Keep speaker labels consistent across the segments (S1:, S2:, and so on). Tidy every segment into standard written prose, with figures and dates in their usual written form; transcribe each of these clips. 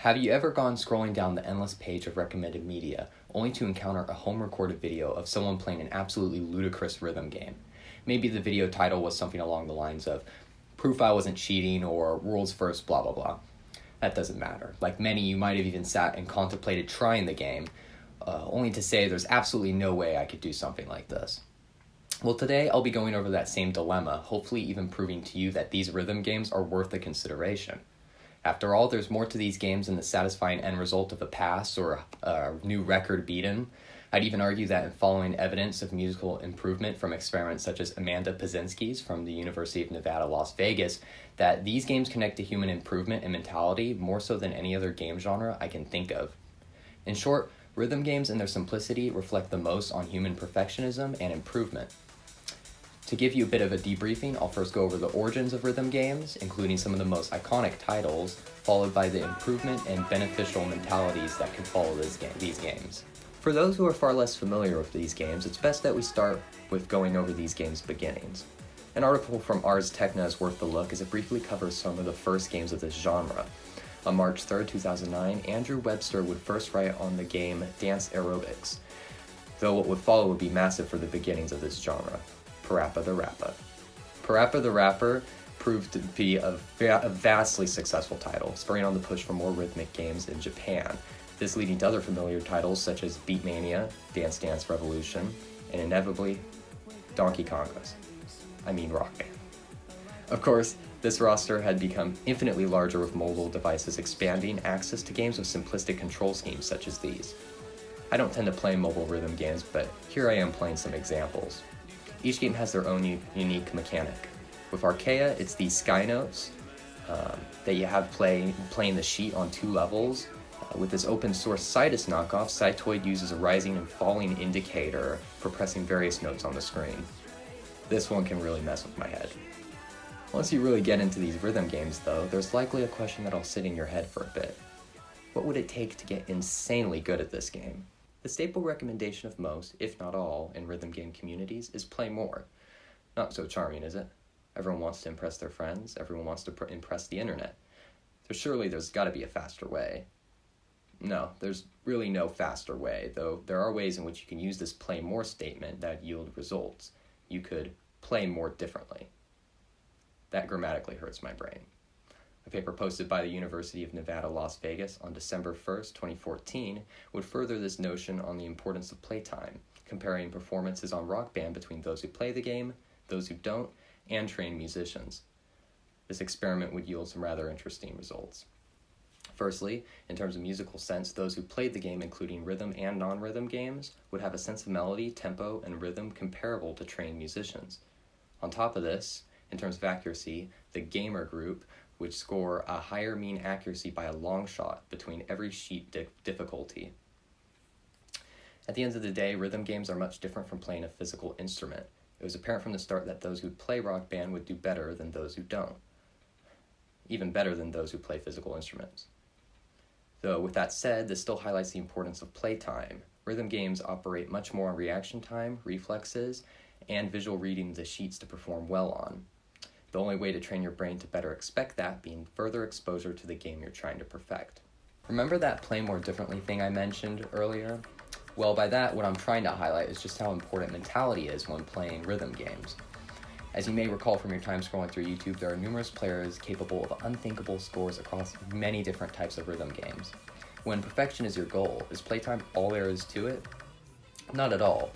S1: Have you ever gone scrolling down the endless page of recommended media only to encounter a home-recorded video of someone playing an absolutely ludicrous rhythm game? Maybe the video title was something along the lines of "Proof I Wasn't Cheating" or "World's First blah blah blah." That doesn't matter. Like many, you might have even sat and contemplated trying the game, only to say there's absolutely no way I could do something like this. Well, today I'll be going over that same dilemma, hopefully even proving to you that these rhythm games are worth a consideration. After all, there's more to these games than the satisfying end result of a pass or a new record beaten. I'd even argue that in following evidence of musical improvement from experiments such as Amanda Pazinski's from the University of Nevada, Las Vegas, that these games connect to human improvement and mentality more so than any other game genre I can think of. In short, rhythm games in their simplicity reflect the most on human perfectionism and improvement. To give you a bit of a debriefing, I'll first go over the origins of rhythm games, including some of the most iconic titles, followed by the improvement and beneficial mentalities that could follow these games. For those who are far less familiar with these games, it's best that we start with going over these games' beginnings. An article from Ars Technica is worth the look as it briefly covers some of the first games of this genre. On March 3rd, 2009, Andrew Webster would first write on the game Dance Aerobics, though what would follow would be massive for the beginnings of this genre. Parappa the Rapper. Parappa the Rapper proved to be a vastly successful title, spurring on the push for more rhythmic games in Japan, this leading to other familiar titles such as Beatmania, Dance Dance Revolution, and inevitably, Rock Band. Of course, this roster had become infinitely larger with mobile devices expanding access to games with simplistic control schemes such as these. I don't tend to play mobile rhythm games, but here I am playing some examples. Each game has their own unique mechanic. With Archaea, it's these sky notes that you have playing the sheet on two levels. With this open source Cytus knockoff, Cytoid uses a rising and falling indicator for pressing various notes on the screen. This one can really mess with my head. Once you really get into these rhythm games though, there's likely a question that'll sit in your head for a bit. What would it take to get insanely good at this game? The staple recommendation of most, if not all, in rhythm game communities is play more. Not so charming, is it? Everyone wants to impress their friends, everyone wants to impress the internet. There's gotta be a faster way. No, there's really no faster way, though there are ways in which you can use this play more statement that yield results. You could play more differently. That grammatically hurts my brain. A paper posted by the University of Nevada, Las Vegas on December 1st, 2014 would further this notion on the importance of playtime, comparing performances on Rock Band between those who play the game, those who don't, and trained musicians. This experiment would yield some rather interesting results. Firstly, in terms of musical sense, those who played the game, including rhythm and non-rhythm games, would have a sense of melody, tempo, and rhythm comparable to trained musicians. On top of this, in terms of accuracy, the gamer group would score a higher mean accuracy by a long shot between every sheet difficulty. At the end of the day, rhythm games are much different from playing a physical instrument. It was apparent from the start that those who play Rock Band would do better than those who don't. Even better than those who play physical instruments. Though, with that said, this still highlights the importance of playtime. Rhythm games operate much more on reaction time, reflexes, and visual reading of the sheets to perform well on. The only way to train your brain to better expect that being further exposure to the game you're trying to perfect. Remember that play more differently thing I mentioned earlier? Well, by that, what I'm trying to highlight is just how important mentality is when playing rhythm games. As you may recall from your time scrolling through YouTube, there are numerous players capable of unthinkable scores across many different types of rhythm games. When perfection is your goal, is playtime all there is to it? Not at all.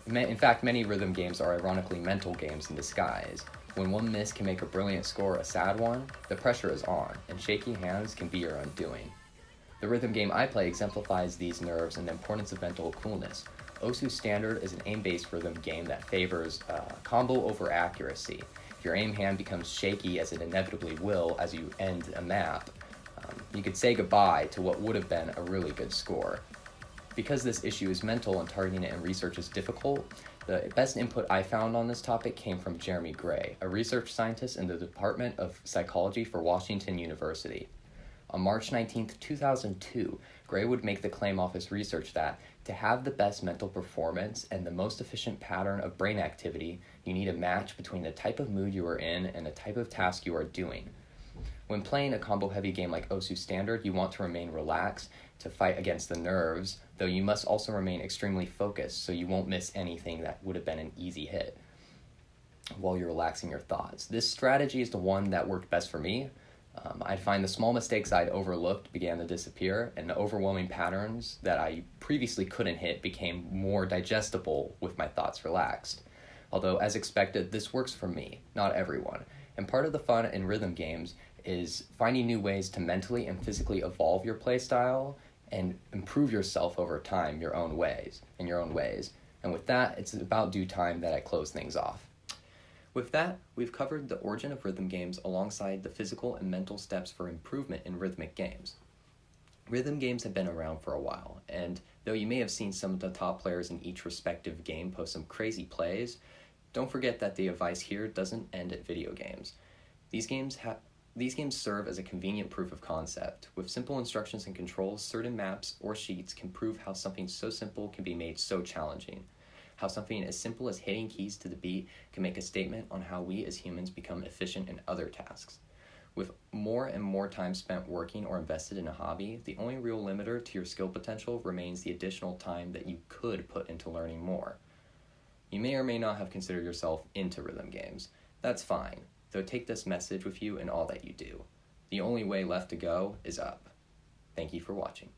S1: In fact, many rhythm games are ironically mental games in disguise. When one miss can make a brilliant score a sad one, the pressure is on, and shaky hands can be your undoing. The rhythm game I play exemplifies these nerves and the importance of mental coolness. Osu Standard is an aim-based rhythm game that favors combo over accuracy. If your aim hand becomes shaky, as it inevitably will as you end a map, you could say goodbye to what would have been a really good score. Because this issue is mental and targeting it in research is difficult, the best input I found on this topic came from Jeremy Gray, a research scientist in the Department of Psychology for Washington University. On March 19, 2002, Gray would make the claim off his research that to have the best mental performance and the most efficient pattern of brain activity, you need a match between the type of mood you are in and the type of task you are doing. When playing a combo-heavy game like Osu Standard, you want to remain relaxed to fight against the nerves, though you must also remain extremely focused so you won't miss anything that would have been an easy hit while you're relaxing your thoughts. This strategy is the one that worked best for me. I'd find the small mistakes I'd overlooked began to disappear, and the overwhelming patterns that I previously couldn't hit became more digestible with my thoughts relaxed. Although, as expected, this works for me, not everyone. And part of the fun in rhythm games is finding new ways to mentally and physically evolve your playstyle and improve yourself over time in your own ways. And with that, it's about due time that I close things off. With that, we've covered the origin of rhythm games alongside the physical and mental steps for improvement in rhythmic games. Rhythm games have been around for a while, and though you may have seen some of the top players in each respective game post some crazy plays, don't forget that the advice here doesn't end at video games. These games serve as a convenient proof of concept. With simple instructions and controls, certain maps or sheets can prove how something so simple can be made so challenging. How something as simple as hitting keys to the beat can make a statement on how we as humans become efficient in other tasks. With more and more time spent working or invested in a hobby, the only real limiter to your skill potential remains the additional time that you could put into learning more. You may or may not have considered yourself into rhythm games. That's fine, though take this message with you in all that you do. The only way left to go is up. Thank you for watching.